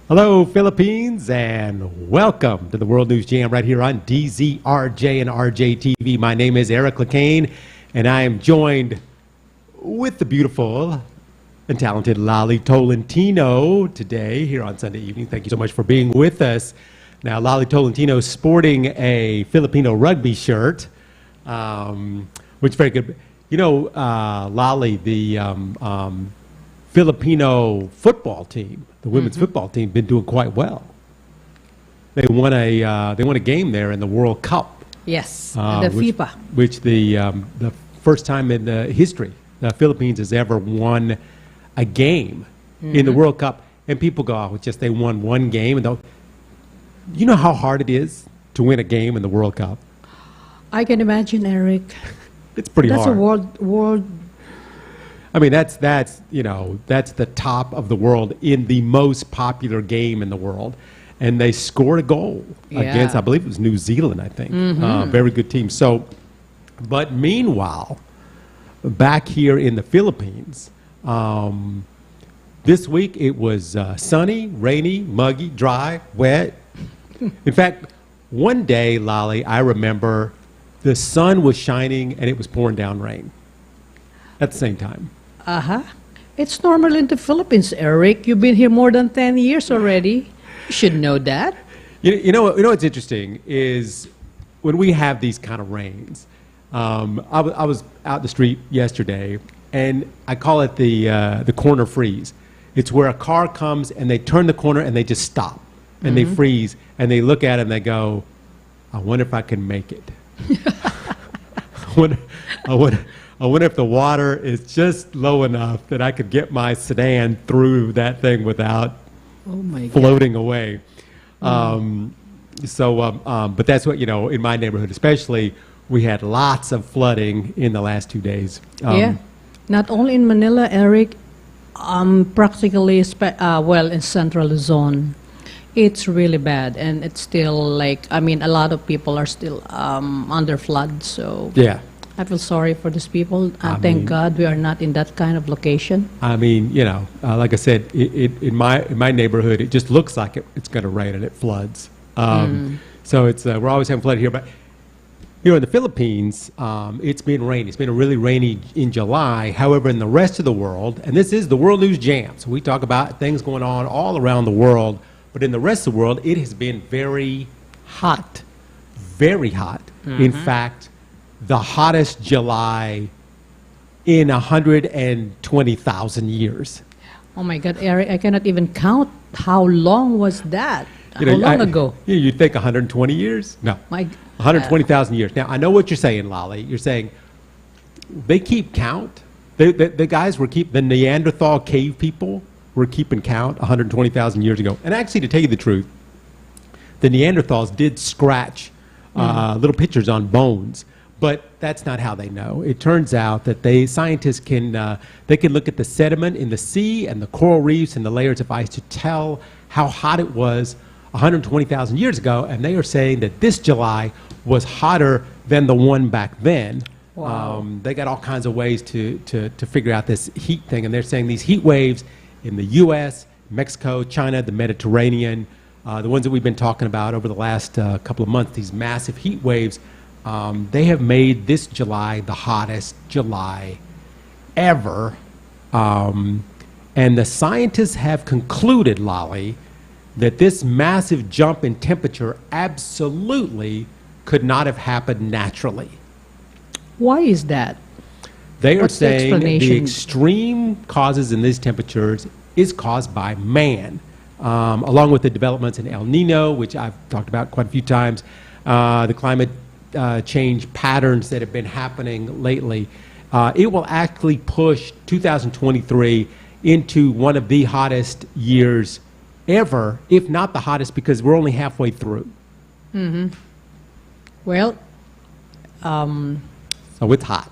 Hello, Philippines, and welcome to the World News Jam right here on DZRJ and RJTV. My name is Lecain, and I am joined with the beautiful and talented Lali Tolentino today here on Sunday evening. Thank you so much for being with us. Now, Lali Tolentino is sporting a Filipino rugby shirt, which is very good. You know, Lali, the Filipino football team, the women's football team, been doing quite well. They won a game there in the World Cup. Yes, the FIFA, which the first time in the history the Philippines has ever won a game in the World Cup. And people go, oh, just they won one game. And you know how hard it is to win a game in the World Cup? I can imagine, Eric. It's pretty hard. That's a world. I mean, that's the top of the world in the most popular game in the world. And they scored a goal against, I believe it was New Zealand, I think. Very good team. So, but meanwhile, back here in the Philippines, this week it was sunny, rainy, muggy, dry, wet. In fact, one day, Lali, I remember the sun was shining and it was pouring down rain at the same time. It's normal in the Philippines, Eric. You've been here more than 10 years already. You should know that. You know what's interesting is when we have these kind of rains. I was out the street yesterday, and I call it the corner freeze. It's where a car comes and they turn the corner and they just stop and they freeze and they look at it and they go, "I wonder if I can make it." I wonder if the water is just low enough that I could get my sedan through that thing without floating away. But that's what, in my neighborhood especially, we had lots of flooding in the last 2 days. Not only in Manila, Eric, practically, in Central Luzon, it's really bad. And it's still a lot of people are still under flood. So yeah. I feel sorry for these people. Thank God we are not in that kind of location. I mean, like I said, in my neighborhood, it just looks like it's going to rain and it floods. So it's we're always having flood here. But in the Philippines, it's been rainy. It's been really rainy in July. However, in the rest of the world, and this is the World News Jam, so we talk about things going on all around the world. But in the rest of the world, it has been very hot, very hot. In fact, the hottest July in 120,000 years. Oh my God, Eric, I cannot even count. How long was that? How long ago? You'd think 120 years? No, 120,000 years. Now, I know what you're saying, Lali. You're saying they keep count. The guys the Neanderthal cave people were keeping count 120,000 years ago. And actually, to tell you the truth, the Neanderthals did scratch little pictures on bones. But that's not how they know. It turns out that scientists can look at the sediment in the sea and the coral reefs and the layers of ice to tell how hot it was 120,000 years ago, and they are saying that this July was hotter than the one back then. Wow. They got all kinds of ways to figure out this heat thing, and they're saying these heat waves in the U.S., Mexico, China, the Mediterranean, the ones that we've been talking about over the last couple of months, these massive heat waves. They have made this July the hottest July ever. And the scientists have concluded, Lali, that this massive jump in temperature absolutely could not have happened naturally. Why is that? They are saying the extreme causes in these temperatures is caused by man, along with the developments in El Nino, which I've talked about quite a few times, the climate change patterns that have been happening lately. It will actually push 2023 into one of the hottest years ever, if not the hottest, because we're only halfway through. Well, so it's hot.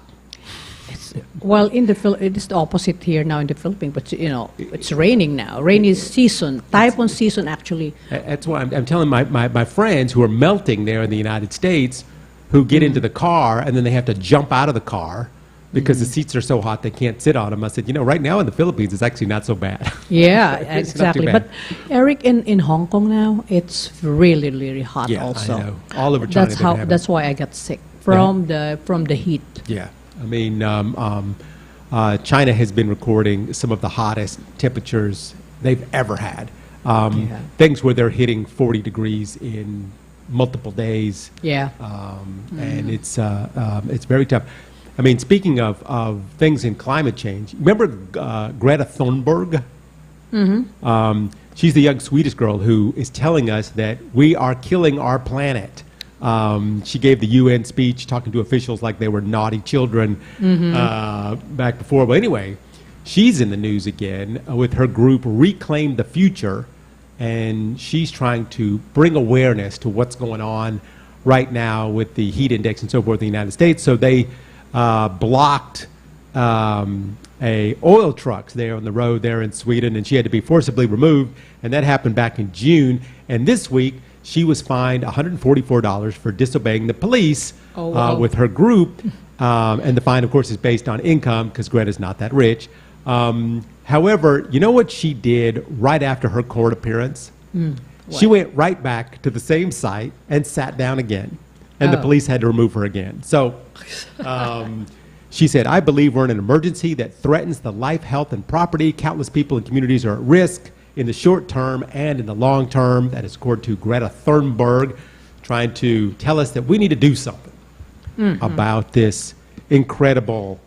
Well, it is the opposite here now in the Philippines, but it's raining now. Rainy season, typhoon season actually. That's why I'm telling my friends who are melting there in the United States, who get into the car and then they have to jump out of the car because the seats are so hot they can't sit on them. I said, right now in the Philippines, it's actually not so bad. Yeah, It's not too exactly. bad. But Eric, in Hong Kong now, it's really, really hot Yeah, also. I know. All over China. That's why I got sick from the heat. Yeah. I mean, China has been recording some of the hottest temperatures they've ever had. Things where they're hitting 40 degrees in multiple days. Yeah. And it's very tough. I mean, speaking of things in climate change, remember Greta Thunberg? She's the young Swedish girl who is telling us that we are killing our planet. She gave the UN speech talking to officials like they were naughty children back before. But anyway, she's in the news again with her group Reclaim the Future, and she's trying to bring awareness to what's going on right now with the heat index and so forth in the United States. So they blocked oil trucks there on the road there in Sweden, and she had to be forcibly removed, and that happened back in June. And this week, she was fined $144 for disobeying the police with her group. And the fine, of course, is based on income because Greta's not that rich. However, you know what she did right after her court appearance? She went right back to the same site and sat down again. And the police had to remove her again. So she said, I believe we're in an emergency that threatens the life, health, and property. Countless people and communities are at risk in the short term and in the long term. That is according to Greta Thunberg, trying to tell us that we need to do something about this incredible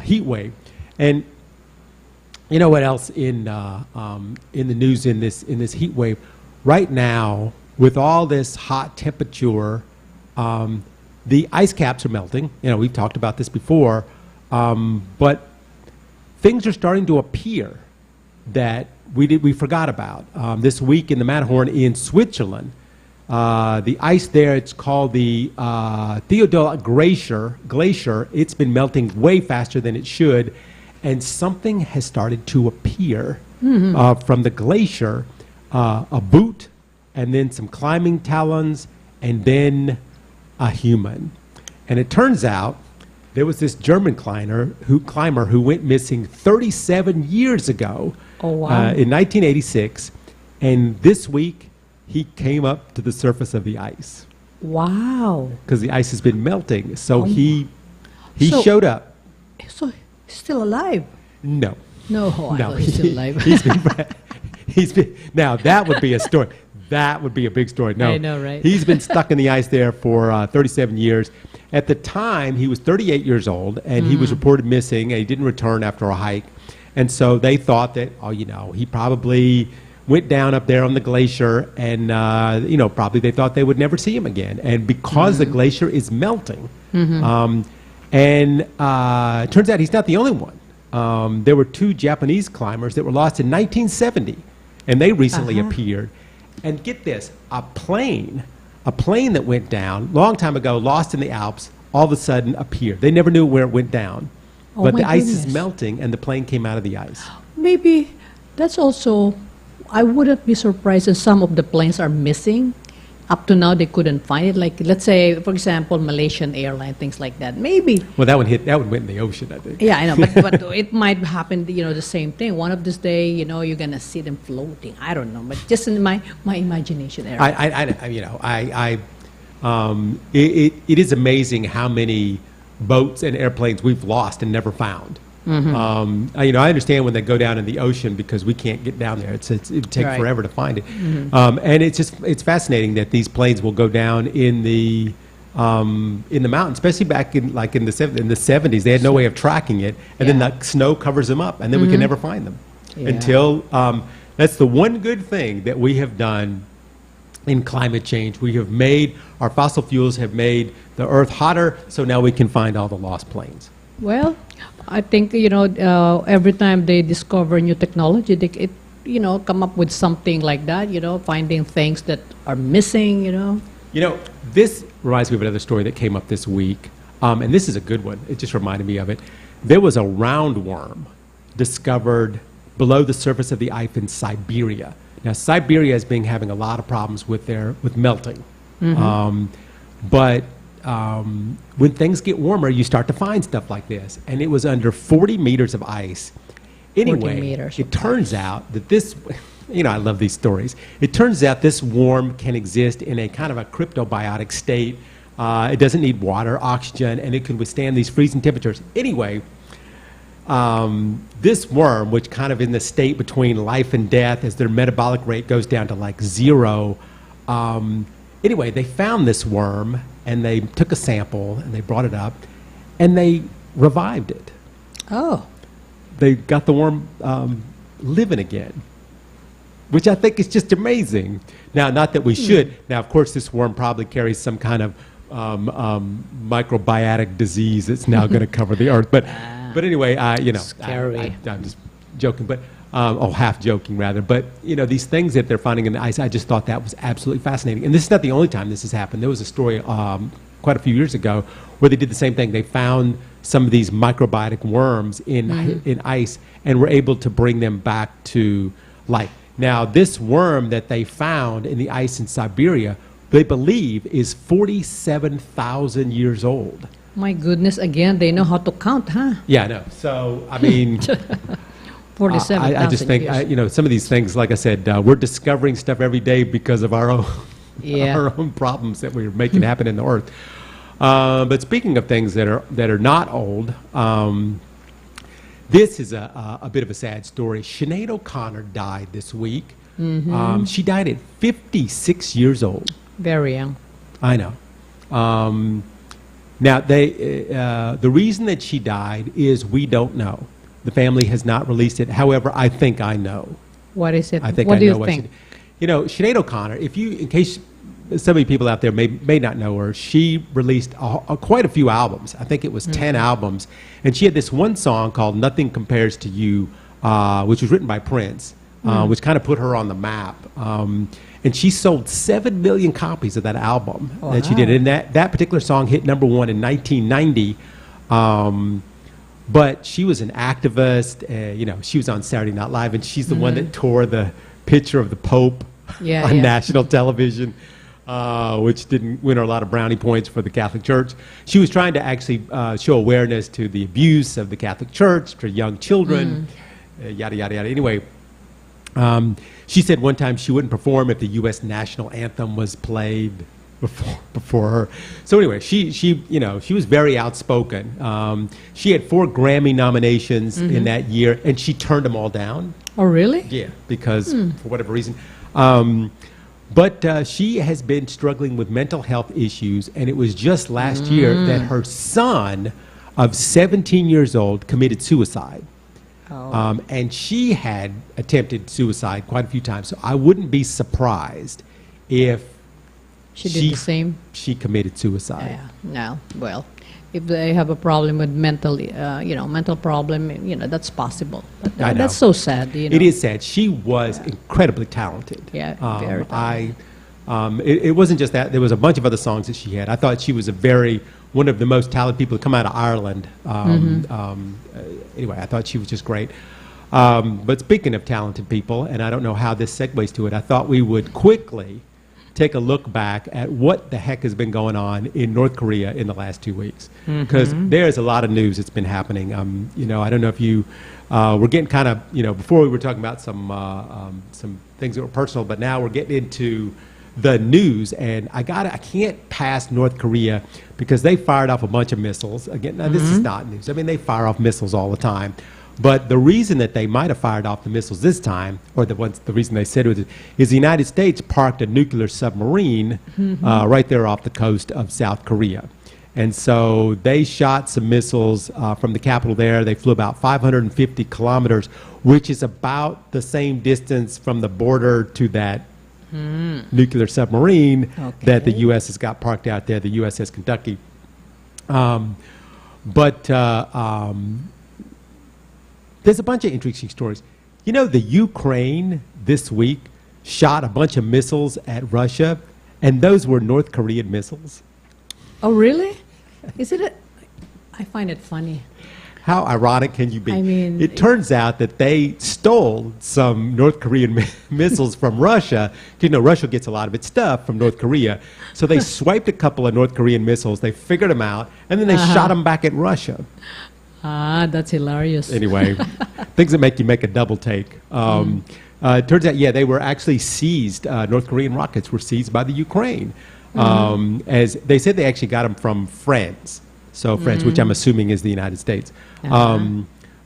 heat wave. And you know what else in the news in this heat wave right now, with all this hot temperature, the ice caps are melting. We've talked about this before, but things are starting to appear that we forgot about. This week in the Matterhorn in Switzerland, the ice there, it's called the 𝗡𝗲𝘄𝘀 glacier. It's been melting way faster than it should, and something has started to appear from the glacier, a boot, and then some climbing talons, and then a human. And it turns out there was this German climber who went missing 37 years ago. Oh, wow. In 1986, and this week he came up to the surface of the ice. Wow. Because the ice has been melting. So he So- showed up. So he's still alive? No. No, I thought he's still alive. he's been, now that would be a story. That would be a big story. No, I know, right? He's been stuck in the ice there for 37 years. At the time, he was 38 years old, and he was reported missing, and he didn't return after a hike. And so they thought that, he probably went down up there on the glacier, and, probably they thought they would never see him again. And because the glacier is melting, and it turns out he's not the only one. There were two Japanese climbers that were lost in 1970, and they recently appeared. And get this, a plane that went down long time ago, lost in the Alps, all of a sudden appeared. They never knew where it went down. Oh, But my the ice is goodness. melting, and the plane came out of the ice. Maybe that's also, I wouldn't be surprised if some of the planes are missing. Up to now, they couldn't find it. Like, let's say, for example, Malaysian airline, things like that. Maybe. Well, that one went in the ocean, I think. Yeah, I know, but it might happen, the same thing. One of this day, you're going to see them floating. I don't know, but just in my imagination area. It is amazing how many boats and airplanes we've lost and never found. I understand when they go down in the ocean because we can't get down there. It would take Right. forever to find it. And it's fascinating that these planes will go down in the mountains, especially back in the 70s. They had no way of tracking it, and then the snow covers them up, and then we can never find them until. That's the one good thing that we have done in climate change. Our fossil fuels have made the earth hotter, so now we can find all the lost planes. Well, I think, every time they discover new technology, they come up with something like that, finding things that are missing, This reminds me of another story that came up this week, and this is a good one. It just reminded me of it. There was a roundworm discovered below the surface of the ice in Siberia. Now, Siberia has been having a lot of problems with melting, but when things get warmer, you start to find stuff like this. And it was under 40 meters of ice. Anyway, it turns out that this, I love these stories. It turns out this worm can exist in a kind of a cryptobiotic state. It doesn't need water, oxygen, and it can withstand these freezing temperatures. Anyway, this worm, which kind of in the state between life and death as their metabolic rate goes down to like 0, anyway, they found this worm, and they took a sample, and they brought it up, and they revived it. Oh. They got the worm living again, which I think is just amazing. Now, not that we should. Now, of course, this worm probably carries some kind of microbiotic disease that's now going to cover the earth. But anyway, Scary. I'm just joking, but half joking rather. But these things that they're finding in the ice, I just thought that was absolutely fascinating. And this is not the only time this has happened. There was a story quite a few years ago where they did the same thing. They found some of these microbiotic worms in ice and were able to bring them back to life. Now, this worm that they found in the ice in Siberia, they believe is 47,000 years old. My goodness, again, they know how to count, huh? Yeah, I know. So, I mean, 47,000 I just think, some of these things, like I said, we're discovering stuff every day because of our own, our own problems that we're making happen in the earth. But speaking of things that are not old, this is a bit of a sad story. Sinead O'Connor died this week. She died at 56 years old. Very young. I know. Now, the reason that she died is we don't know. The family has not released it. However, I think I know. What is it? I think what I do know you think? Sinead O'Connor, in case so many people out there may not know her, she released quite a few albums. I think it was 10 albums. And she had this one song called Nothing Compares to You, which was written by Prince, which kind of put her on the map. And she sold 7 million copies of that album that she did. And that particular song hit #1 in 1990. But she was an activist. She was on Saturday Night Live, and she's the one that tore the picture of the Pope on national television, which didn't win her a lot of brownie points for the Catholic Church. She was trying to actually show awareness to the abuse of the Catholic Church to young children, yada, yada, yada. Anyway, she said one time she wouldn't perform if the U.S. national anthem was played before her. So anyway, she was very outspoken. She had 4 Grammy nominations in that year, and she turned them all down. Oh, really? Yeah, because for whatever reason. But she has been struggling with mental health issues, and it was just last year that her son of 17 years old committed suicide. And she had attempted suicide quite a few times, so I wouldn't be surprised if she did the same. She committed suicide. Yeah, no. Well, if they have a problem with mental problem, that's possible. But that's so sad. It is sad. She was incredibly talented. Yeah, very talented. It wasn't just that. There was a bunch of other songs that she had. I thought she was one of the most talented people to come out of Ireland. Anyway, I thought she was just great. But speaking of talented people, and I don't know how this segues to it, I thought we would quickly take a look back at what the heck has been going on in North Korea in the last 2 weeks. Because there's a lot of news that's been happening. I don't know if you, we're getting kind of, before we were talking about some things that were personal, but now we're getting into the news, and I can't pass North Korea because they fired off a bunch of missiles. Again, now this is not news. I mean, they fire off missiles all the time. But the reason that they might have fired off the missiles this time, or the reason they said it, is the United States parked a nuclear submarine right there off the coast of South Korea. And so they shot some missiles from the capital there. They flew about 550 kilometers, which is about the same distance from the border to that nuclear submarine that the U.S. has got parked out there, the USS Kentucky. There's a bunch of interesting stories. The Ukraine this week shot a bunch of missiles at Russia, and those were North Korean missiles. Oh, really? Is it? I find it funny. How ironic can you be? I mean, it turns out that they stole some North Korean missiles from Russia. You know, Russia gets a lot of its stuff from North Korea. So they swiped a couple of North Korean missiles, they figured them out, and then they shot them back at Russia. Ah, that's hilarious. Anyway, things that make you make a double take. It turns out, yeah, they were actually seized. North Korean rockets were seized by the Ukraine. As they said, they actually got them from France. So France, which I'm assuming is the United States.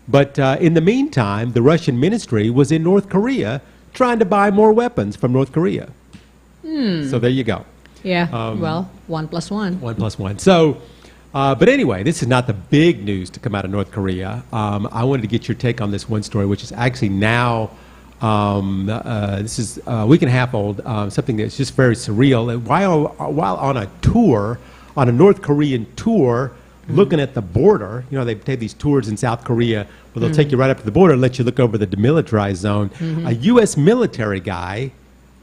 But in the meantime, the Russian ministry was in North Korea trying to buy more weapons from North Korea. So there you go. Yeah, well, 1 + 1. 1 + 1. So, but anyway, this is not the big news to come out of North Korea. I wanted to get your take on this one story, which is actually now, this is a week and a half old, something that's just very surreal. And while on a tour, on a North Korean tour, looking at the border, you know, they take these tours in South Korea where they'll take you right up to the border and let you look over the demilitarized zone. A U.S. military guy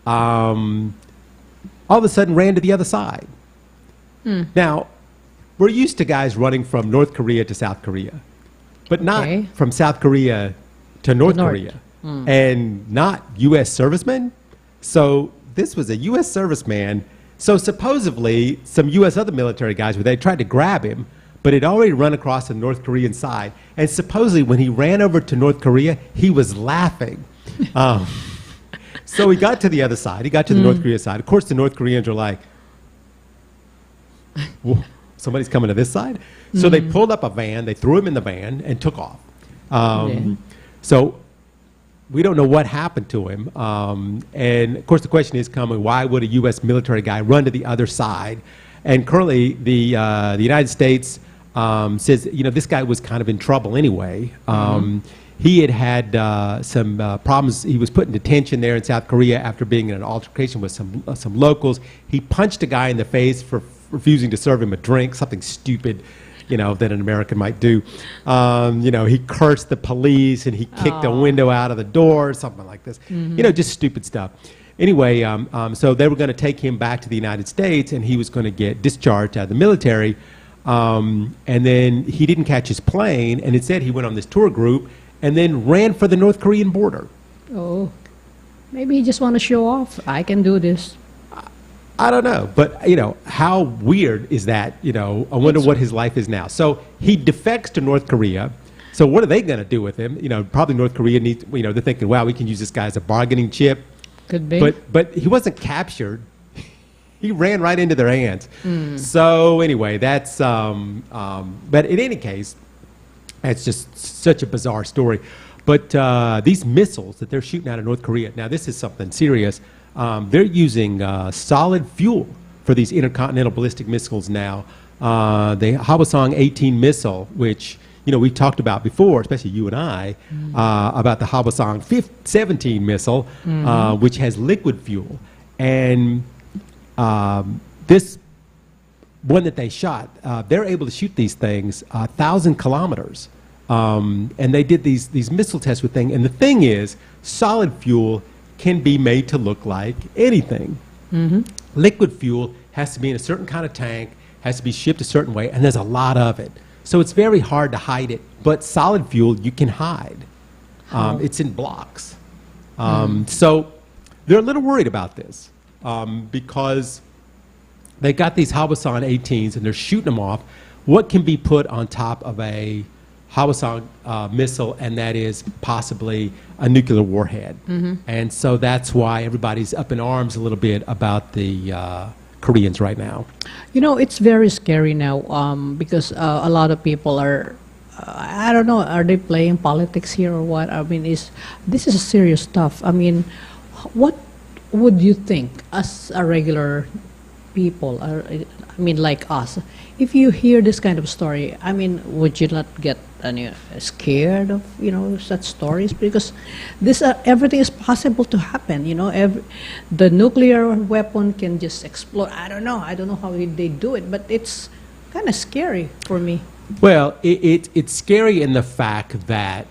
all of a sudden ran to the other side. Now, we're used to guys running from North Korea to South Korea, but not from South Korea to North Korea, and not U.S. servicemen. So this was a U.S. serviceman. So supposedly, some U.S. other military guys, they tried to grab him, but he'd already run across the North Korean side. And supposedly, when he ran over to North Korea, he was laughing. So he got to the other side. He got to the North Korea side. Of course, the North Koreans are like, whoa, somebody's coming to this side? So they pulled up a van, they threw him in the van, and took off. So we don't know what happened to him. And of course, the question is coming, why would a U.S. military guy run to the other side? And currently, the United States says, you know, this guy was kind of in trouble anyway. He had some problems. He was put in detention there in South Korea after being in an altercation with some locals. He punched a guy in the face for refusing to serve him a drink, something stupid, you know, that an American might do. You know, he cursed the police and he kicked a window out of the door, something like this. You know, just stupid stuff. Anyway, so they were going to take him back to the United States and he was going to get discharged out of the military. And then he didn't catch his plane, and instead he went on this tour group and then ran for the North Korean border. Oh, maybe he just want to show off. I can do this. I don't know, but you know, how weird is that? You know, I wonder what his life is now. So he defects to North Korea. So what are they going to do with him? You know, probably North Korea needs. You know, they're thinking, wow, we can use this guy as a bargaining chip. Could be. But he wasn't captured. He ran right into their hands. So anyway, that's. But in any case, it's just such a bizarre story. But these missiles that they're shooting out of North Korea. Now this is something serious. They're using solid fuel for these intercontinental ballistic missiles now. The 𝗡𝗲𝘄𝘀 missile, which, you know, we talked about before, especially you and I, about the 𝗡𝗲𝘄17 missile, which has liquid fuel. And this one that they shot, they're able to shoot these things 1,000 kilometers. And they did these missile tests with things. And the thing is, solid fuel can be made to look like anything. Liquid fuel has to be in a certain kind of tank, has to be shipped a certain way, and there's a lot of it. So it's very hard to hide it. But solid fuel, you can hide. It's in blocks. So they're a little worried about this because they got these 𝗡𝗲𝘄18s and they're shooting them off. What can be put on top of a 𝗡𝗲𝘄 missile, and that is possibly a nuclear warhead. And so that's why everybody's up in arms a little bit about the Koreans right now. You know, it's very scary now because a lot of people are, I don't know, are they playing politics here or what? I mean, this is serious stuff. I mean, what would you think as a regular people, I mean, like us, if you hear this kind of story? I mean, would you not get scared of, you know, such stories? Because this everything is possible to happen. You know, the nuclear weapon can just explode. I don't know how they do it, but it's kind of scary for me. Well, it's scary in the fact that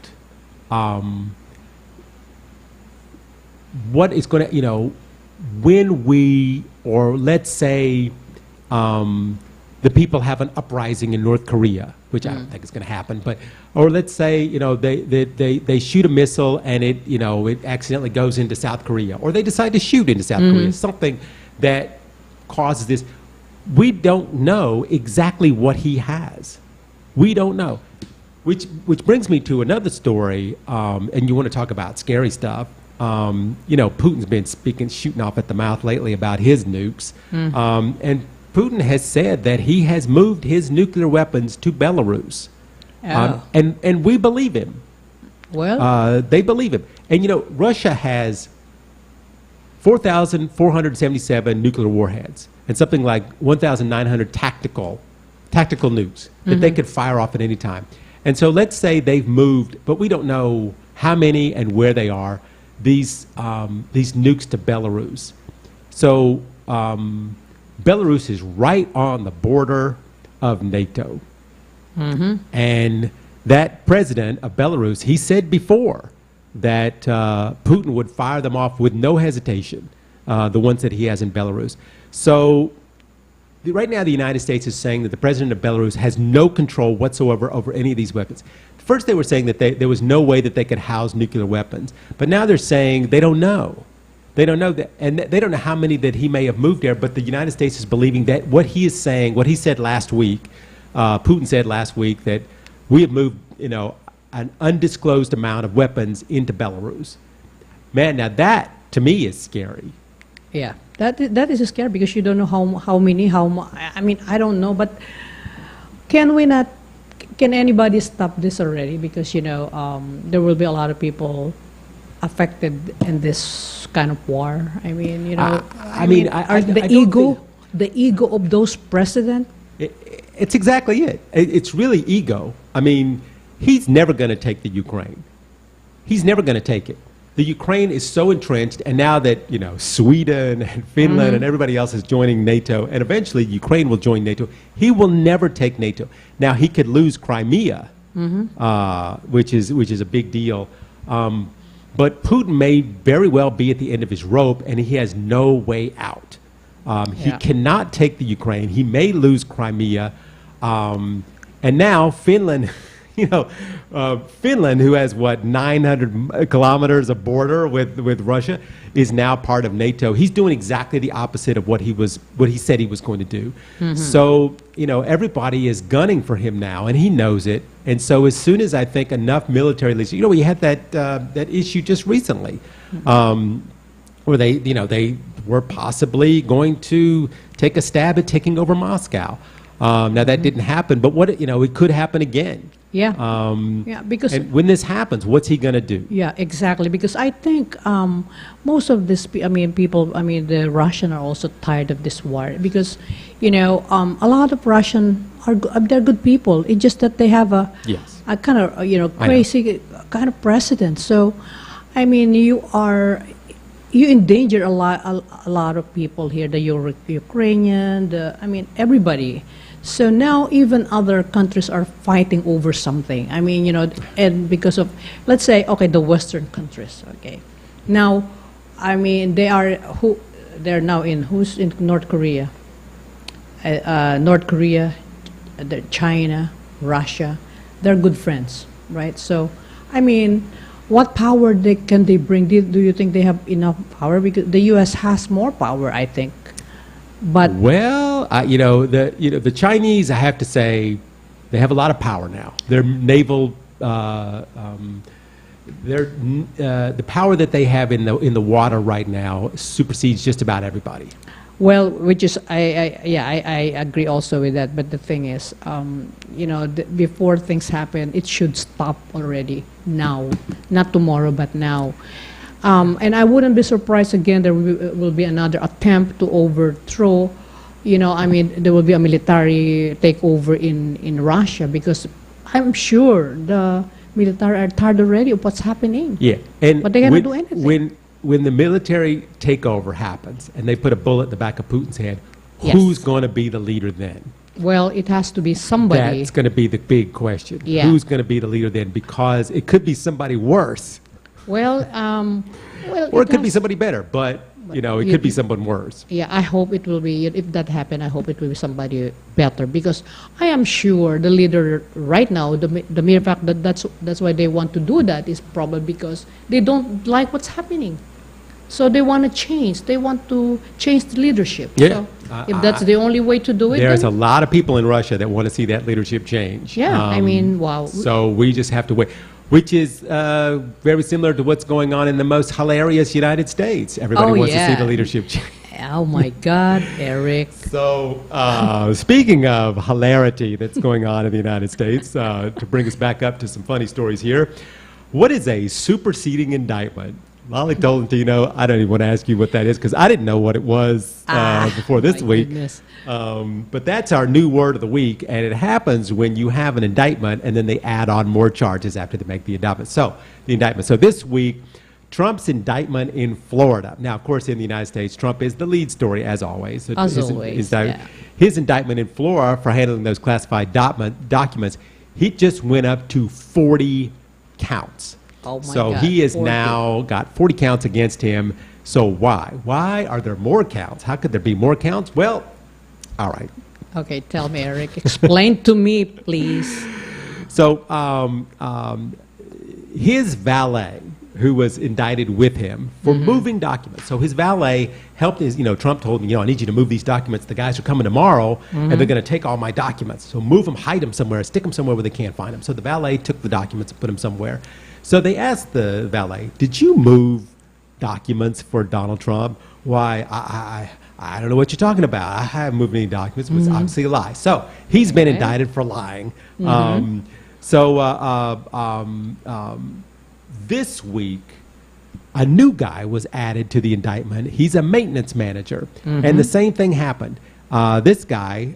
what is going to, you know, when we, or let's say the people have an uprising in North Korea, which I don't think is going to happen. But, or let's say, you know, they shoot a missile and it, you know, it accidentally goes into South Korea, or they decide to shoot into South Korea, something that causes this. We don't know exactly what he has. We don't know. Which brings me to another story, and you want to talk about scary stuff. You know, Putin's been shooting off at the mouth lately about his nukes. And Putin has said that he has moved his nuclear weapons to Belarus. And we believe him. Well, they believe him. And, you know, Russia has 4,477 nuclear warheads and something like 1,900 tactical nukes that they could fire off at any time. And so let's say they've moved, but we don't know how many and where they are, these nukes to Belarus. So Belarus is right on the border of NATO. And that president of Belarus, he said before that Putin would fire them off with no hesitation, the ones that he has in Belarus. So right now the United States is saying that the president of Belarus has no control whatsoever over any of these weapons. First they were saying that there was no way that they could house nuclear weapons. But now they're saying they don't know. They don't know that, and they don't know how many that he may have moved there, but the United States is believing that what he is saying, what he said last week, Putin said last week that we have moved, you know, an undisclosed amount of weapons into Belarus. Man, now that to me is scary. yeah, that is scary because you don't know how many, I mean, I don't know, but can anybody stop this already? Because, you know, there will be a lot of people affected in this kind of war. I mean, you know, the ego of those presidents. It's exactly it. It's really ego. I mean, he's never going to take the Ukraine. He's never going to take it. The Ukraine is so entrenched, and now that, you know, Sweden and Finland and everybody else is joining NATO, and eventually Ukraine will join NATO, he will never take NATO. Now, he could lose Crimea, which is a big deal. But Putin may very well be at the end of his rope, and he has no way out. He cannot take the Ukraine. He may lose Crimea. And now Finland, you know, Finland, who has, what, 900 kilometers of border with Russia, is now part of NATO. He's doing exactly the opposite of what he said he was going to do. So, you know, everybody is gunning for him now, and he knows it. And so as soon as I think enough military leaders, you know, we had that issue just recently, where they were possibly going to take a stab at taking over Moscow. Now that didn't happen, but it could happen again. Yeah. Because and when this happens, what's he going to do? Yeah, exactly. Because I think most of this, the Russians are also tired of this war. Because, you know, a lot of Russians they're good people. It's just that they have a kind of crazy kind of president. So, I mean, you endanger a lot of people here. The Ukrainian, everybody. So now even other countries are fighting over something. I mean, you know, and because of, let's say, okay, the Western countries, okay. Now, I mean, they're now who's in North Korea? North Korea, China, Russia, they're good friends, right? So, I mean, what power can they bring? Do you think they have enough power? Because the U.S. has more power, I think. But the Chinese, I have to say, they have a lot of power now. Their naval, the power that they have in the water right now supersedes just about everybody. Well, which is I agree also with that. But the thing is, before things happen, it should stop already now, not tomorrow, but now. And I wouldn't be surprised again. There will be another attempt to overthrow. There will be a military takeover in Russia because I'm sure the military are tired already of what's happening. Yeah, but they cannot do anything. When the military takeover happens and they put a bullet in the back of Putin's head, yes. Who's going to be the leader then? Well, it has to be somebody. That's going to be the big question. Yeah. Who's going to be the leader then? Because it could be somebody worse. Well, or it could be somebody better. But you know, it could be someone worse. Yeah, I hope it will be, if that happens, I hope it will be somebody better, because I am sure the leader right now, the mere fact that that's why they want to do that is probably because they don't like what's happening. So they want to change. They want to change the leadership. Yeah. So if that's the only way to do it, There's a then, lot of people in Russia that want to see that leadership change. yeah, I mean, wow. So we just have to wait, which is very similar to what's going on in the most hilarious United States. Everybody wants to see the leadership change. Oh my God, Eric. So, speaking of hilarity that's going on in the United States, to bring us back up to some funny stories here, what is a superseding indictment? Lolly Tolentino, I don't even want to ask you what that is, because I didn't know what it was before this week. But that's our new word of the week, and it happens when you have an indictment and then they add on more charges after they make the indictment. So this week, Trump's indictment in Florida. Now, of course, in the United States, Trump is the lead story, as always. His indictment in Florida for handling those classified documents, he just went up to 40 counts. Oh my so God, he has 40. now got 40 counts against him. So why? Why are there more counts? How could there be more counts? Well, all right. Okay, tell me, Eric. Explain to me, please. So his valet, who was indicted with him for moving documents. So his valet helped Trump told me, I need you to move these documents. The guys are coming tomorrow, and they're going to take all my documents. So move them, hide them somewhere, stick them somewhere where they can't find them. So the valet took the documents and put them somewhere. So they asked the valet, did you move documents for Donald Trump? Why, I don't know what you're talking about. I haven't moved any documents. It was obviously a lie. So he's been indicted for lying. This week, a new guy was added to the indictment. He's a maintenance manager. And the same thing happened. This guy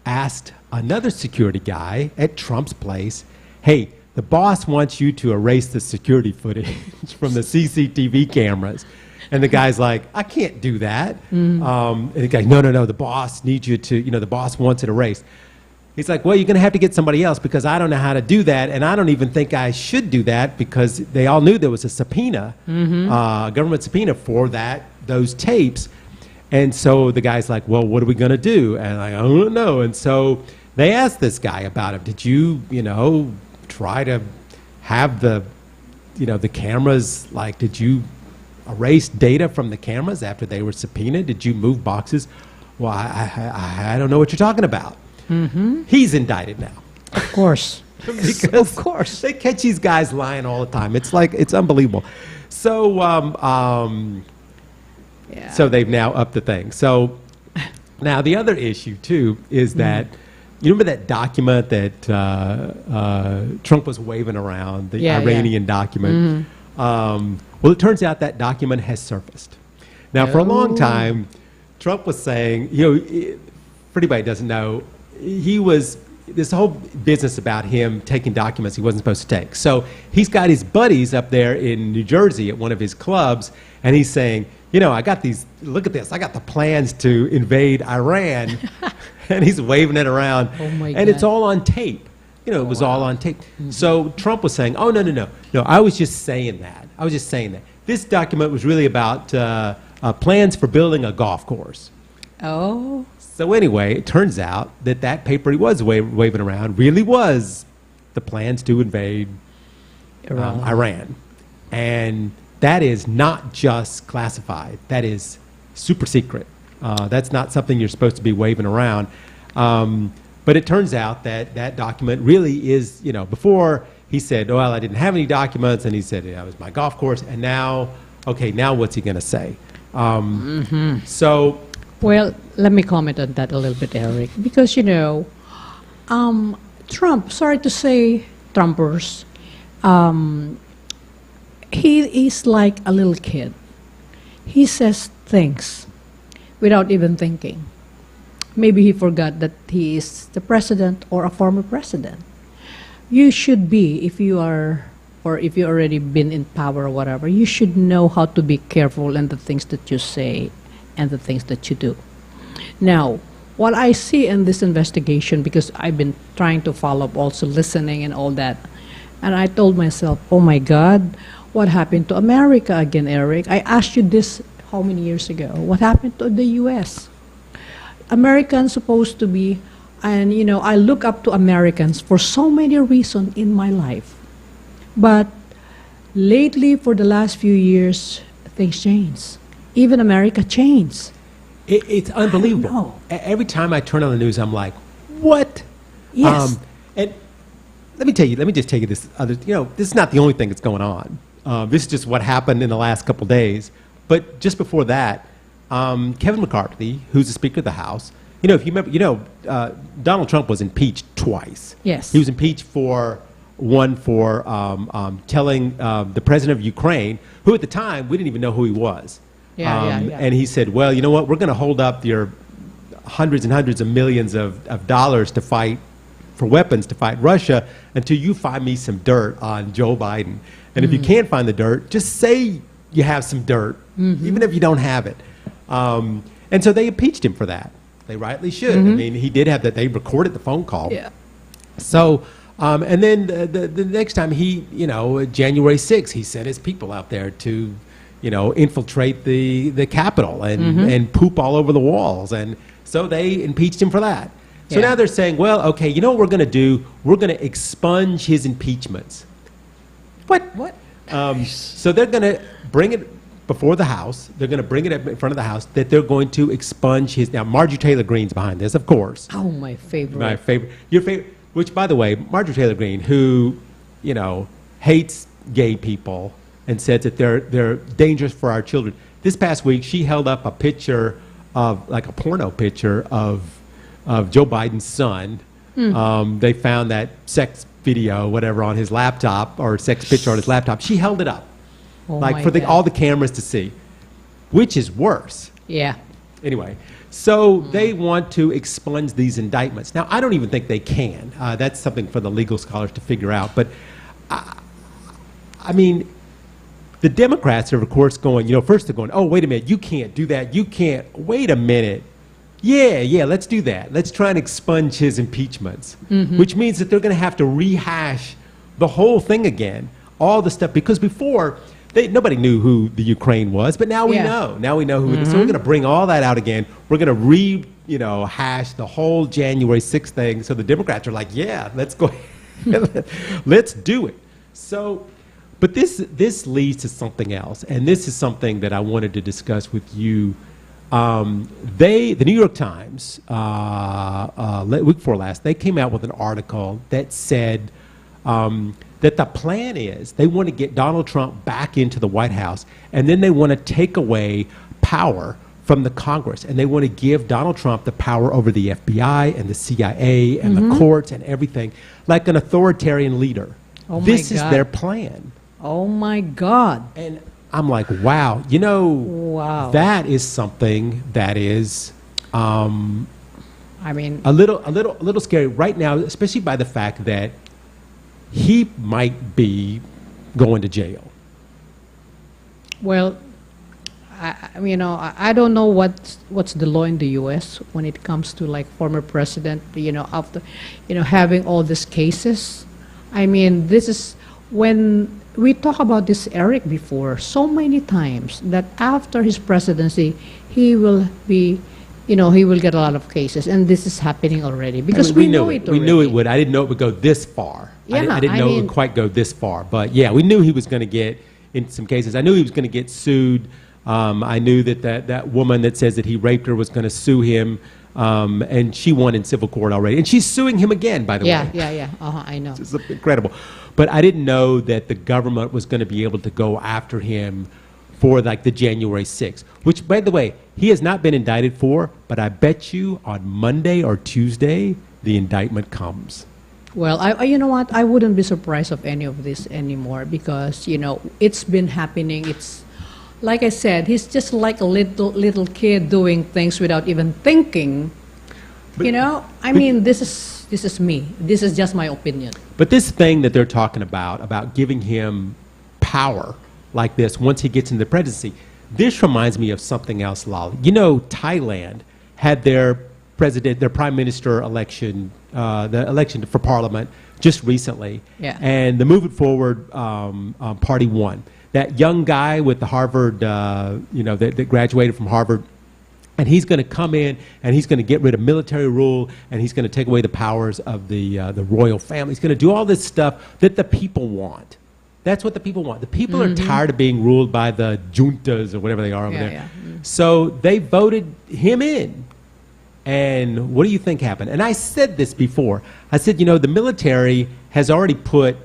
asked another security guy at Trump's place, hey, the boss wants you to erase the security footage from the CCTV cameras. And the guy's like, I can't do that. And the guy, no, the boss needs you to, the boss wants it erased. He's like, well, you're going to have to get somebody else because I don't know how to do that, and I don't even think I should do that because they all knew there was a subpoena, government subpoena for those tapes. And so the guy's like, well, what are we going to do? And I don't know. And so they asked this guy about it. Did you, try to have the cameras, like, did you erase data from the cameras after they were subpoenaed? Did you move boxes? Well, I don't know what you're talking about. He's indicted now. Of course. Of course. They catch these guys lying all the time. It's unbelievable. So, so they've now upped the thing. So now the other issue, too, is that, you remember that document that Trump was waving around, the Iranian document? Well, it turns out that document has surfaced. Now, for a long time, Trump was saying, for anybody who doesn't know, he was, this whole business about him taking documents he wasn't supposed to take. So he's got his buddies up there in New Jersey at one of his clubs, and he's saying, I got these, look at this, I got the plans to invade Iran, and he's waving it around. Oh my God. And it's all on tape. It was all on tape. So Trump was saying, oh, no, I was just saying that. This document was really about plans for building a golf course. Oh. So anyway, it turns out that paper he was waving around really was the plans to invade Iran. And that is not just classified. That is super secret. That's not something you're supposed to be waving around. But it turns out that document really is, before he said, well, I didn't have any documents, and he said, it was my golf course, and now what's he going to say? So... Well, let me comment on that a little bit, Eric, because, Trump, sorry to say, Trumpers, he is like a little kid. He says things without even thinking. Maybe he forgot that he is the president or a former president. You should be, if you are, or if you already been in power or whatever, you should know how to be careful in the things that you say and the things that you do. Now, what I see in this investigation, because I've been trying to follow up, also listening and all that, and I told myself, oh my God, what happened to America again, Eric? I asked you this how many years ago? What happened to the U.S.? Americans supposed to be, and I look up to Americans for so many reasons in my life. But lately, for the last few years, things change. Even America changed. It's unbelievable. Every time I turn on the news, I'm like, what? Yes. And let me just tell you this other, this is not the only thing that's going on. This is just what happened in the last couple of days. But just before that, Kevin McCarthy, who's the Speaker of the House, if you remember, Donald Trump was impeached twice. Yes. He was impeached for telling the president of Ukraine, who at the time, we didn't even know who he was. And he said, well, you know what, we're going to hold up your hundreds and hundreds of millions of dollars to fight for weapons to fight Russia until you find me some dirt on Joe Biden. And if you can't find the dirt, just say you have some dirt, even if you don't have it. And so they impeached him for that. They rightly should. I mean, he did have that. They recorded the phone call. Yeah. So, and then the next time January 6th, he sent his people out there to, infiltrate the Capitol and poop all over the walls. And so they impeached him for that. So now they're saying, well, okay, you know what we're going to do? We're going to expunge his impeachments. What? So they're going to bring it before the House. They're going to bring it up in front of the House that they're going to expunge his. Now, Marjorie Taylor Greene's behind this, of course. Oh, my favorite. My favorite. Your favorite. Which, by the way, Marjorie Taylor Greene, who, hates gay people and says that they're dangerous for our children. This past week, she held up a picture of, like a porno picture of Joe Biden's son. They found that sex video, whatever, on his laptop, or sex picture on his laptop. She held it up, for all the cameras to see. Which is worse? Yeah. Anyway, so they want to expunge these indictments. Now, I don't even think they can. That's something for the legal scholars to figure out. But, I mean, the Democrats are, of course, going, first they're going, oh, wait a minute, you can't do that. You can't. Wait a minute. Yeah, let's do that. Let's try and expunge his impeachments, which means that they're going to have to rehash the whole thing again, all the stuff. Because before, nobody knew who the Ukraine was, but now we know. Now we know who it is. So we're going to bring all that out again. We're going to hash the whole January 6th thing. So the Democrats are like, yeah, let's go. Let's do it. So, but this leads to something else. And this is something that I wanted to discuss with you. The New York Times, week before last, they came out with an article that said that the plan is they want to get Donald Trump back into the White House, and then they want to take away power from the Congress, and they want to give Donald Trump the power over the FBI and the CIA and the courts and everything, like an authoritarian leader. Oh my this is God. their plan. Oh, my God. And I'm like, wow, that is something that is, I mean, a little scary right now, especially by the fact that he might be going to jail. Well, I don't know what's the law in the U.S. when it comes to like former president, after, having all these cases. I mean, this is when we talk about this, Eric, before so many times that after his presidency, he will be, he will get a lot of cases, and this is happening already because we know it already. We knew it would. I didn't know it would go this far. I didn't know it would quite go this far. But yeah, we knew he was going to get, in some cases, I knew he was going to get sued. I knew that woman that says that he raped her was going to sue him, and she won in civil court already. And she's suing him again, by the way. Yeah. I know. It's incredible. But I didn't know that the government was going to be able to go after him for like the January 6th, which, by the way, he has not been indicted for, but I bet you on Monday or Tuesday, the indictment comes. Well, you know what? I wouldn't be surprised of any of this anymore because, it's been happening. It's, like I said, he's just like a little kid doing things without even thinking. But, this is me. This is just my opinion. But this thing that they're talking about giving him power like this once he gets into the presidency, this reminds me of something else, Lolly. Thailand had their prime minister election, the election for parliament just recently. Yeah. And the Move It Forward party won. that young guy with the Harvard, that graduated from Harvard, and he's going to come in and he's going to get rid of military rule and he's going to take away the powers of the royal family. He's going to do all this stuff that the people want. That's what the people want. The people are tired of being ruled by the juntas or whatever they are over there. Yeah. So they voted him in. And what do you think happened? And I said this before. I said, the military has already put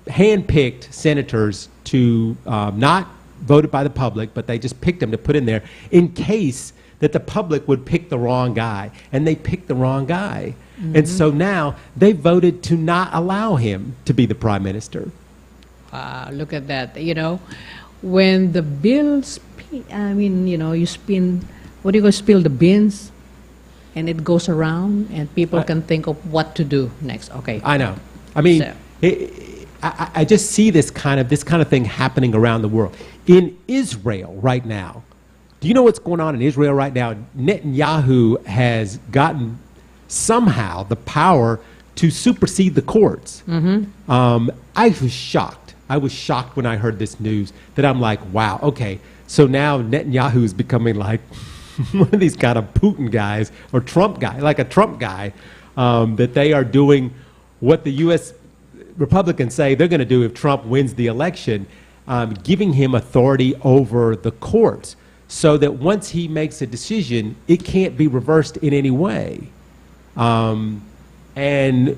hand-picked senators to not voted by the public, but they just picked them to put in there in case that the public would pick the wrong guy. And they picked the wrong guy. And so now they voted to not allow him to be the prime minister. Look at that. When the bills, you spin, what do you call, spill the beans, and it goes around, and people can think of what to do next. Okay. I know. I mean, I just see this kind of thing happening around the world. In Israel right now, do you know what's going on in Israel right now? Netanyahu has gotten somehow the power to supersede the courts. I was shocked. I was shocked when I heard this news that I'm like, wow, okay, so now Netanyahu is becoming like one of these kind of Putin guys or Trump guy, like a Trump guy, that they are doing what the U.S. Republicans say they're going to do if Trump wins the election, giving him authority over the courts so that once he makes a decision, it can't be reversed in any way. And,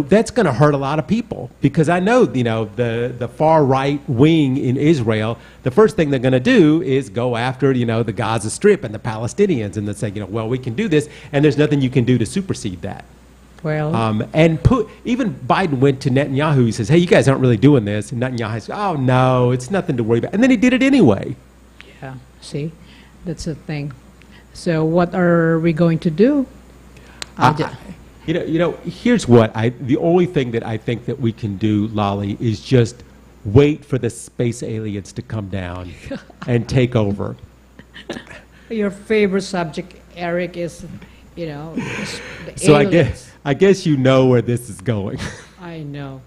that's going to hurt a lot of people because I know, the far right wing in Israel, the first thing they're going to do is go after, the Gaza Strip and the Palestinians and they say, well, we can do this and there's nothing you can do to supersede that. Well, even Biden went to Netanyahu. He says, hey, you guys aren't really doing this. And Netanyahu says, oh, no, it's nothing to worry about. And then he did it anyway. Yeah, see, that's the thing. So what are we going to do? Here's what the only thing that I think that we can do, Lolly, is just wait for the space aliens to come down and take over. Your favorite subject, Eric, is, the so aliens. I guess you know where this is going. I know.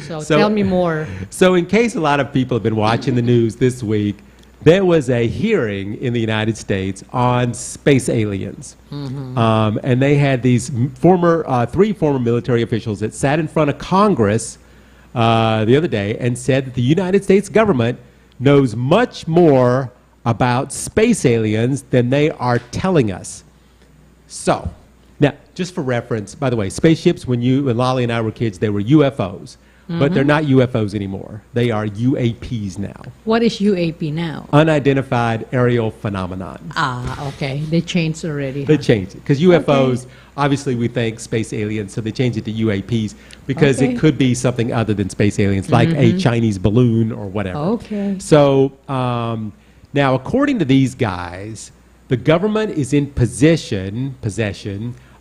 So tell me more. So in case a lot of people have been watching the news this week, there was a hearing in the United States on space aliens. And they had these three former military officials that sat in front of Congress the other day and said that the United States government knows much more about space aliens than they are telling us. So, now, just for reference, by the way, spaceships, when Lolly and I were kids, they were UFOs. But they're not UFOs anymore. They are UAPs now. What is UAP now? Unidentified aerial phenomenon. Okay. They changed already. They changed it. Because UFOs, obviously we think space aliens, so they changed it to UAPs because it could be something other than space aliens, like a Chinese balloon or whatever. Okay. So now, according to these guys, the government is in possession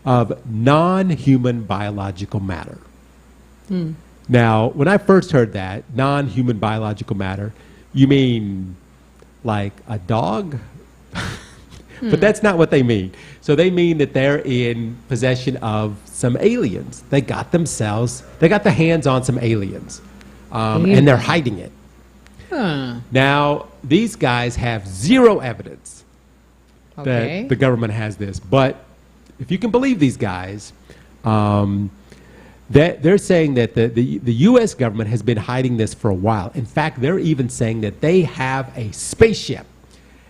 of non-human biological matter. Now, when I first heard that, non-human biological matter, you mean like a dog? But that's not what they mean. So they mean that they're in possession of some aliens. They got their hands on some aliens, and they're hiding it. Now, these guys have zero evidence that the government has this. But if you can believe these guys, that they're saying that the U.S. government has been hiding this for a while. In fact, they're even saying that they have a spaceship,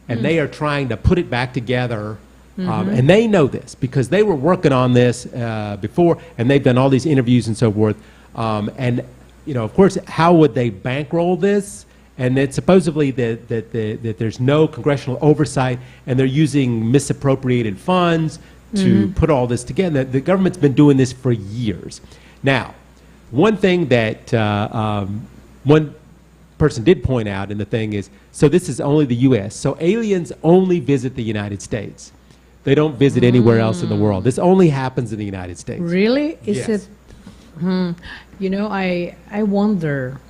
and they are trying to put it back together. And they know this because they were working on this before, and they've done all these interviews and so forth. And of course, how would they bankroll this? And it's supposedly that there's no congressional oversight, and they're using misappropriated funds to put all this together. The government's been doing this for years. Now, one thing that one person did point out in the thing is, so this is only the U.S. So aliens only visit the United States. They don't visit anywhere else in the world. This only happens in the United States. Really? Yes. Is it? I wonder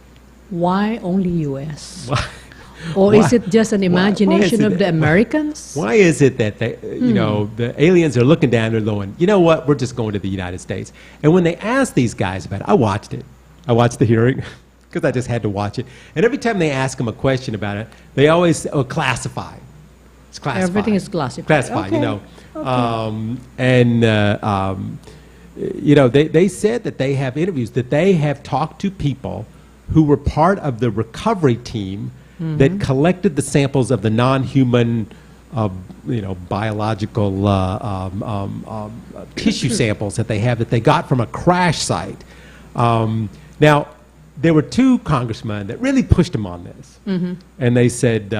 why only U.S. Or is it just an imagination of the Americans? Why is it that the aliens are looking down and going, you know what, we're just going to the United States? And when they asked these guys about it, I watched it. I watched the hearing because I just had to watch it. And every time they ask him a question about it, they always say, oh, classified. It's classified. Everything is classified. Classified, Okay. you know. Okay. You know, they said that they have interviews, that they have talked to people who were part of the recovery team that collected the samples of the non-human, you know, biological tissue samples that they have that they got from a crash site. Now, there were two congressmen that really pushed him on this, and they said,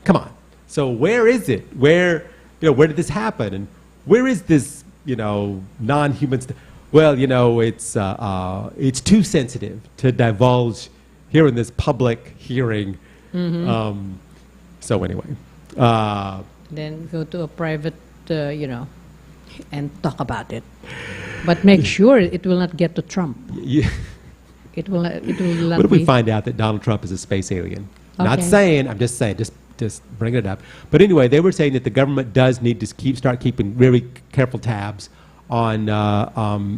"Come on, so where is it? Where did this happen? And where is this, you know, non-human stuff?" Well, you know, it's too sensitive to divulge here in this public hearing. So anyway, Then go to a private, you know, and talk about it. But make sure it will not get to Trump. yeah. It will not What if we be. find out that Donald Trump is a space alien? Not Okay. saying, I'm just saying, just bring it up. But anyway, they were saying that the government does need to start keeping really careful tabs on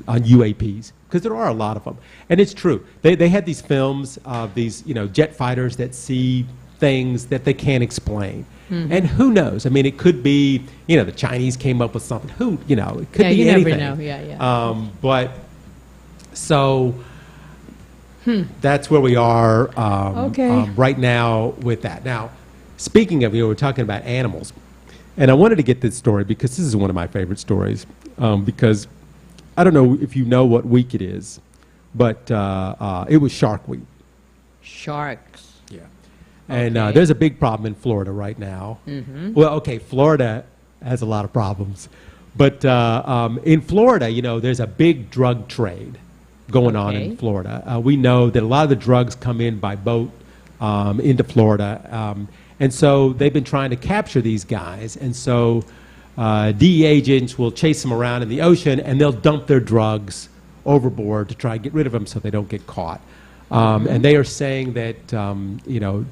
UAPs, because there are a lot of them. And it's true. They had these films of these, you know, jet fighters that see things that they can't explain. And who knows? I mean, it could be, you know, the Chinese came up with something. Who, you know, it could Yeah, be you never anything. know. Yeah. But so that's where we are Okay. right now with that. Now, speaking of, you know, we're talking about animals, and I wanted to get this story because this is one of my favorite stories. Because I don't know if you know what week it is, but it was Shark Week. Sharks. Yeah. And Okay. there's a big problem in Florida right now. Well, okay, Florida has a lot of problems. But in Florida, you know, there's a big drug trade going on Okay. in Florida. We know that a lot of the drugs come in by boat into Florida. And so they've been trying to capture these guys. And so DEA agents will chase them around in the ocean, and they'll dump their drugs overboard to try and get rid of them so they don't get caught. And they are saying that, you know,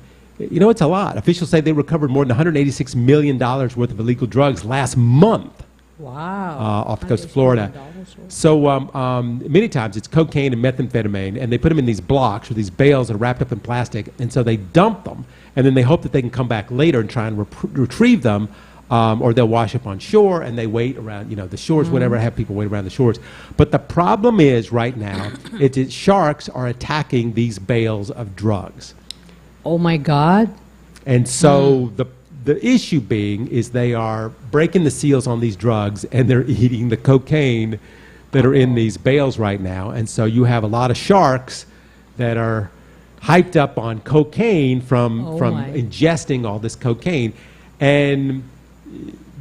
it's a lot. Officials say they recovered more than $186 million worth of illegal drugs last month Wow. off the coast of Florida. So many times it's cocaine and methamphetamine, and they put them in these blocks or these bales that are wrapped up in plastic, and so they dump them, and then they hope that they can come back later and try and retrieve them, or they'll wash up on shore, and they wait around, you know, the shores, whatever, have people wait around the shores. But the problem is right now, sharks are attacking these bales of drugs. Oh my God. And so the issue being is they are breaking the seals on these drugs, and they're eating the cocaine that are in these bales right now. And so you have a lot of sharks that are hyped up on cocaine from my. ingesting all this cocaine. And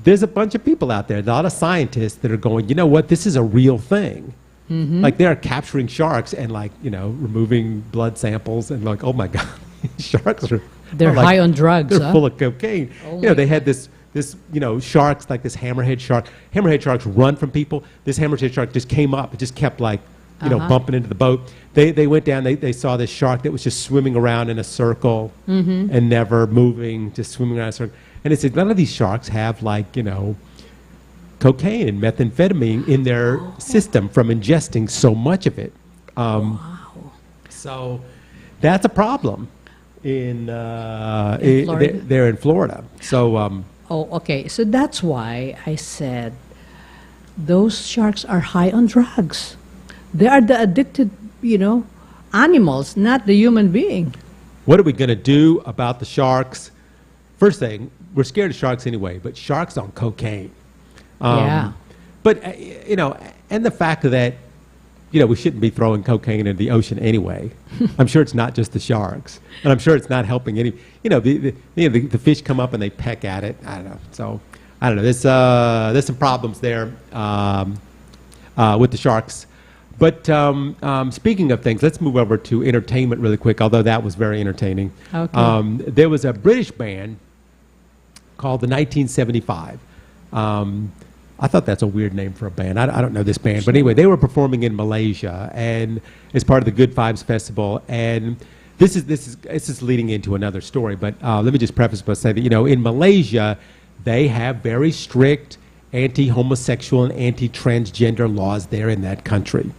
there's a bunch of people out there, a lot of scientists that are going, you know what, this is a real thing. Like they're capturing sharks and, like, you know, removing blood samples, and like, oh my God, sharks are They're like, high on drugs. they're Huh? full of cocaine. Oh You know, my they had this, you know, sharks, like this hammerhead shark. Hammerhead sharks run from people. This hammerhead shark just came up. It just kept, like, you know, bumping into the boat. They went down, they saw this shark that was just swimming around in a circle and never moving, just swimming around in a circle. And they said, none of these sharks have, like, you know, cocaine and methamphetamine in their system from ingesting so much of it. So that's a problem in Florida? they're in Florida. So Oh, okay. So that's why I said those sharks are high on drugs. They are the addicted, you know, animals, not the human being. what are we going to do about the sharks? First thing, we're scared of sharks anyway, but sharks on cocaine. Yeah. But, you know, and the fact that, you know, we shouldn't be throwing cocaine into the ocean anyway. I'm sure it's not just the sharks. And I'm sure it's not helping any, you know, the fish come up and they peck at it. I don't know. So, I don't know. There's some problems there with the sharks. But speaking of things, let's move over to entertainment really quick, although that was very entertaining. Okay. There was a British band called the 1975. I thought that's a weird name for a band. I don't know this band. But anyway, they were performing in Malaysia and as part of the Good Vibes Festival. And this is leading into another story. But let me just preface by saying that, you know, in Malaysia, they have very strict anti-homosexual and anti-transgender laws there in that country.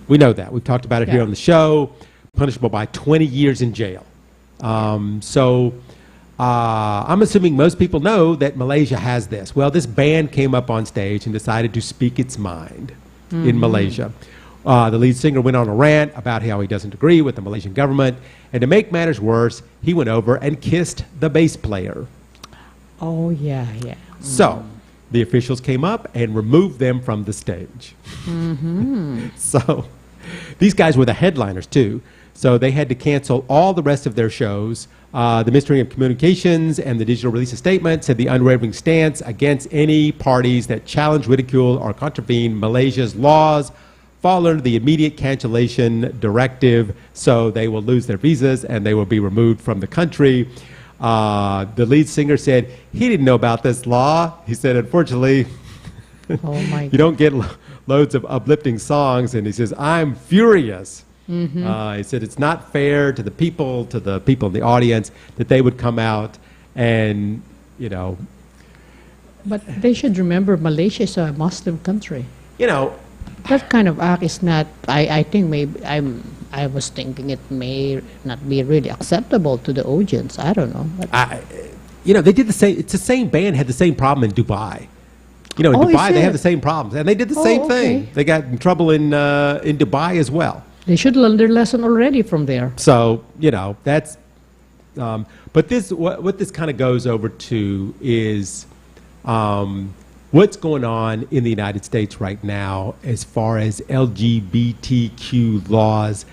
We know that. We've talked about it here Yeah. on the show. punishable by 20 years in jail. I'm assuming most people know that Malaysia has this. Well, this band came up on stage and decided to speak its mind in Malaysia. The lead singer went on a rant about how he doesn't agree with the Malaysian government. And to make matters worse, he went over and kissed the bass player. Oh, yeah. So the officials came up and removed them from the stage. So these guys were the headliners, too. So they had to cancel all the rest of their shows. The Ministry of Communications and the Digital Release Statement said the unwavering stance against any parties that challenge, ridicule, or contravene Malaysia's laws fall under the immediate cancellation directive, so they will lose their visas and they will be removed from the country. The lead singer said he didn't know about this law. He said, unfortunately, you don't get loads of uplifting songs. And he says, I'm furious. He said it's not fair to the people in the audience that they would come out and, you know. But they should remember Malaysia is a Muslim country. You know. That kind of act is not, I think maybe, I was thinking it may not be really acceptable to the audience. I don't know. You know, they did the same, it's the same band had the same problem in Dubai. You know, in Dubai they have the same problems. And they did the same thing. They got in trouble in Dubai as well. They should learn their lesson already from there. So, you know, that's, but this, what this kind of goes over to is what's going on in the United States right now as far as LGBTQ laws.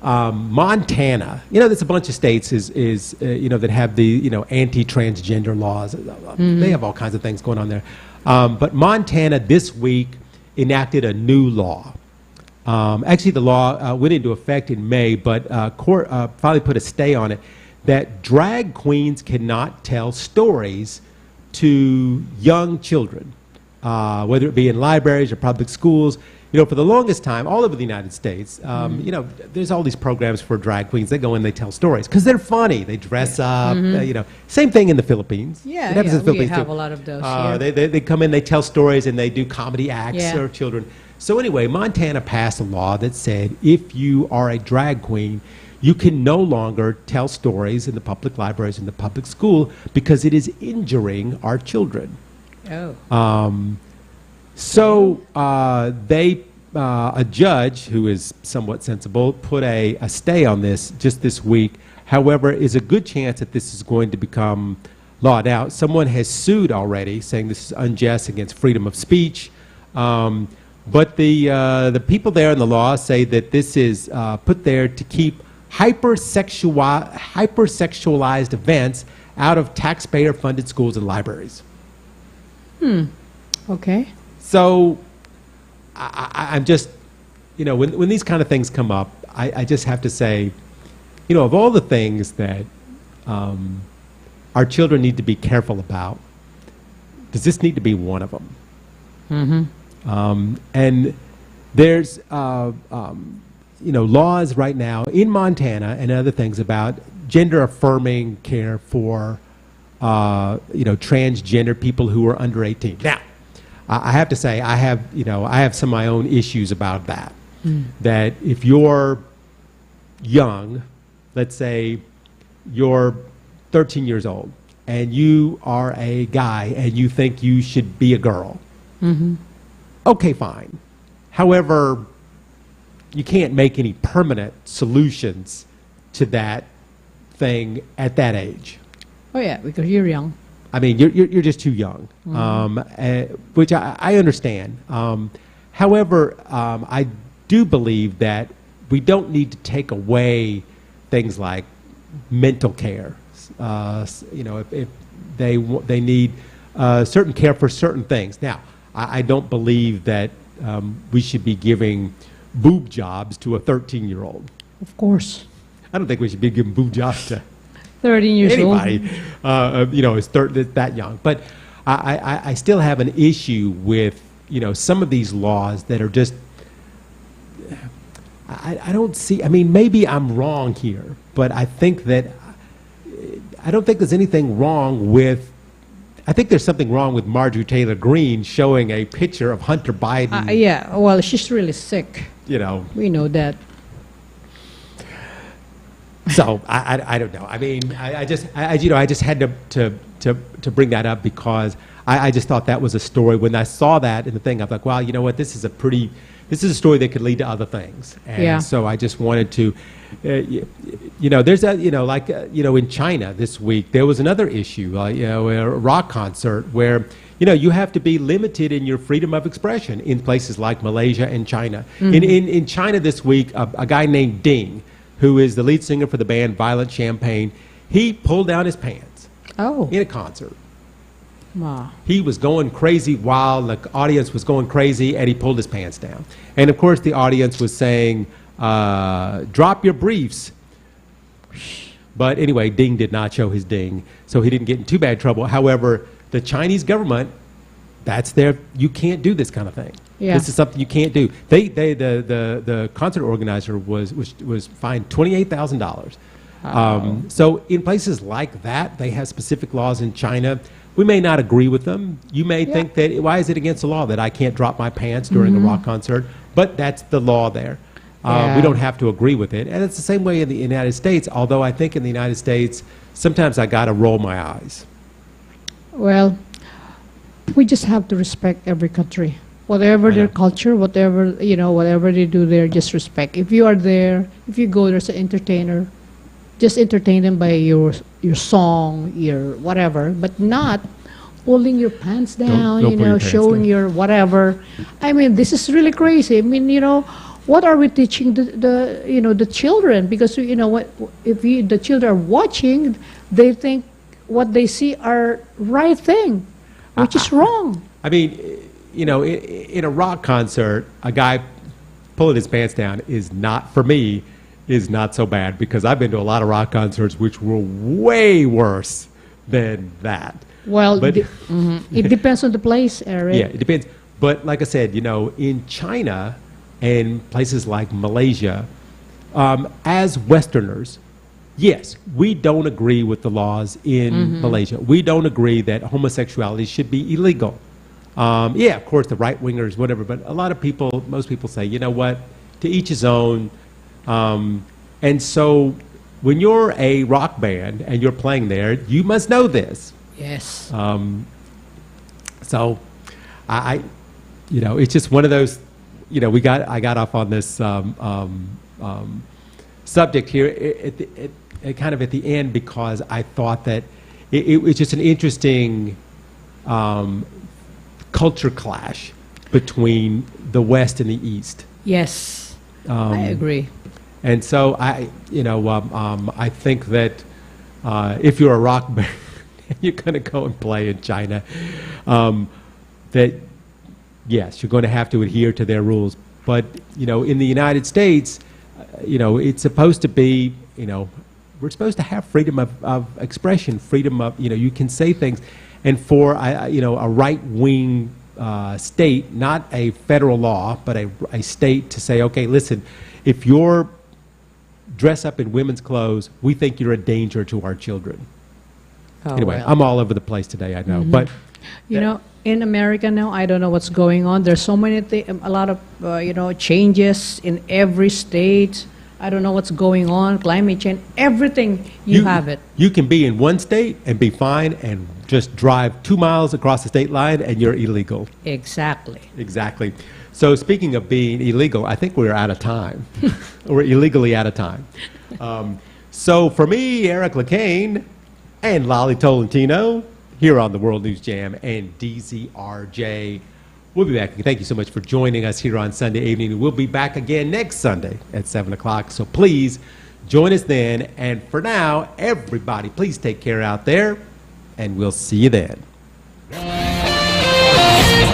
Montana, you know, there's a bunch of states you know, that have the, you know, anti-transgender laws. They have all kinds of things going on there. But Montana this week enacted a new law. Actually, the law went into effect in May, but court finally put a stay on it, that drag queens cannot tell stories to young children, whether it be in libraries or public schools. You know, for the longest time, all over the United States, you know, there's all these programs for drag queens. They go in, they tell stories because they're funny. They dress up, you know. Same thing in the Philippines. Yeah, it happens in the Philippines we have too. a lot of those. They come in, they tell stories, and they do comedy acts for children. So anyway, Montana passed a law that said if you are a drag queen, you can no longer tell stories in the public libraries, in the public school, because it is injuring our children. So a judge who is somewhat sensible put a stay on this just this week. However, is a good chance that this is going to become law. Now, someone has sued already, saying this is unjust against freedom of speech. But the people there in the law say that this is put there to keep hypersexualized events out of taxpayer-funded schools and libraries. Okay. So I'm just, you know, when these kind of things come up, I just have to say, you know, of all the things that our children need to be careful about, does this need to be one of them? And there's, you know, laws right now in Montana and other things about gender-affirming care for, you know, transgender people who are under 18. Now, I have to say, I have some of my own issues about that. That if you're young, let's say you're 13 years old, and you are a guy and you think you should be a girl, okay, fine. However, you can't make any permanent solutions to that thing at that age. Oh yeah, because you're young. I mean, you're just too young, which I understand. However, I do believe that we don't need to take away things like mental care. You know, if they need certain care for certain things. Now, I don't believe that we should be giving boob jobs to a 13-year-old. Of course. I don't think we should be giving boob jobs to 13 years anybody, you know, is that young. But I still have an issue with, you know, some of these laws that are just, I don't see, I mean, maybe I'm wrong here, but I think that, I don't think there's anything wrong with, I think there's something wrong with Marjorie Taylor Greene showing a picture of Hunter Biden. Yeah, well, she's really sick. You know. We know that. So I don't know. I mean, I just had to bring that up because I just thought that was a story. When I saw that in the thing, I'm like, wow, you know what? This is a story that could lead to other things. And so I just wanted to, there's in China this week, there was another issue, a rock concert where, you have to be limited in your freedom of expression in places like Malaysia and China. In China this week, a guy named Ding, who is the lead singer for the band Violent Champagne, he pulled down his pants in a concert. Wow. He was going crazy while the audience was going crazy, and he pulled his pants down. And of course, the audience was saying, drop your briefs. But anyway, Ding did not show his ding, so he didn't get in too bad trouble. However, the Chinese government, you can't do this kind of thing. Yeah. This is something you can't do. The concert organizer was fined $28,000. So in places like that, they have specific laws in China. We may not agree with them. You may think that, why is it against the law that I can't drop my pants during a rock concert? But that's the law there. We don't have to agree with it. And it's the same way in the United States, although I think in the United States, sometimes I got to roll my eyes. Well, we just have to respect every country. Whatever their culture, whatever they do there, just respect. If you are there, if you go there as an entertainer, just entertain them by your song, your whatever, but not pulling your pants down, don't showing your whatever. I mean, this is really crazy. I mean, what are we teaching the children? Because the children are watching, they think what they see are right thing, which is wrong. I mean, in a rock concert, a guy pulling his pants down is not so bad, because I've been to a lot of rock concerts which were way worse than that. Well, it depends on the place, Eric. Yeah, it depends. But like I said, in China and places like Malaysia, as Westerners, yes, we don't agree with the laws in Malaysia. We don't agree that homosexuality should be illegal. Of course, the right-wingers, whatever, but most people say, you know what, to each his own. And so when you're a rock band and you're playing there, you must know this. Yes. So it's just one of those, I got off on this subject here kind of at the end, because I thought that it was just an interesting culture clash between the West and the East. Yes, I agree. And so I think that if you're a rock band, you're going to go and play in China, that yes, you're going to have to adhere to their rules. But in the United States, it's supposed to be, we're supposed to have freedom of expression, freedom of, you can say things. And for a right-wing state, not a federal law, but a state to say, okay, listen, if you're dress up in women's clothes, we think you're a danger to our children. Anyway, I'm all over the place today, I know. But in America now, I don't know what's going on. There's so many a lot of changes in every state. I don't know what's going on. Climate change, everything. You have it. You can be in one state and be fine, and just drive 2 miles across the state line, and you're illegal. Exactly. So speaking of being illegal, I think we're out of time. We're illegally out of time. So for me, Eric Lecain, and Lolly Tolentino, here on the World News Jam and DZRJ. We'll be back. Thank you so much for joining us here on Sunday evening. We'll be back again next Sunday at 7 o'clock. So please join us then. And for now, everybody, please take care out there, and we'll see you then.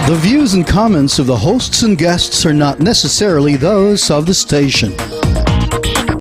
The views and comments of the hosts and guests are not necessarily those of the station.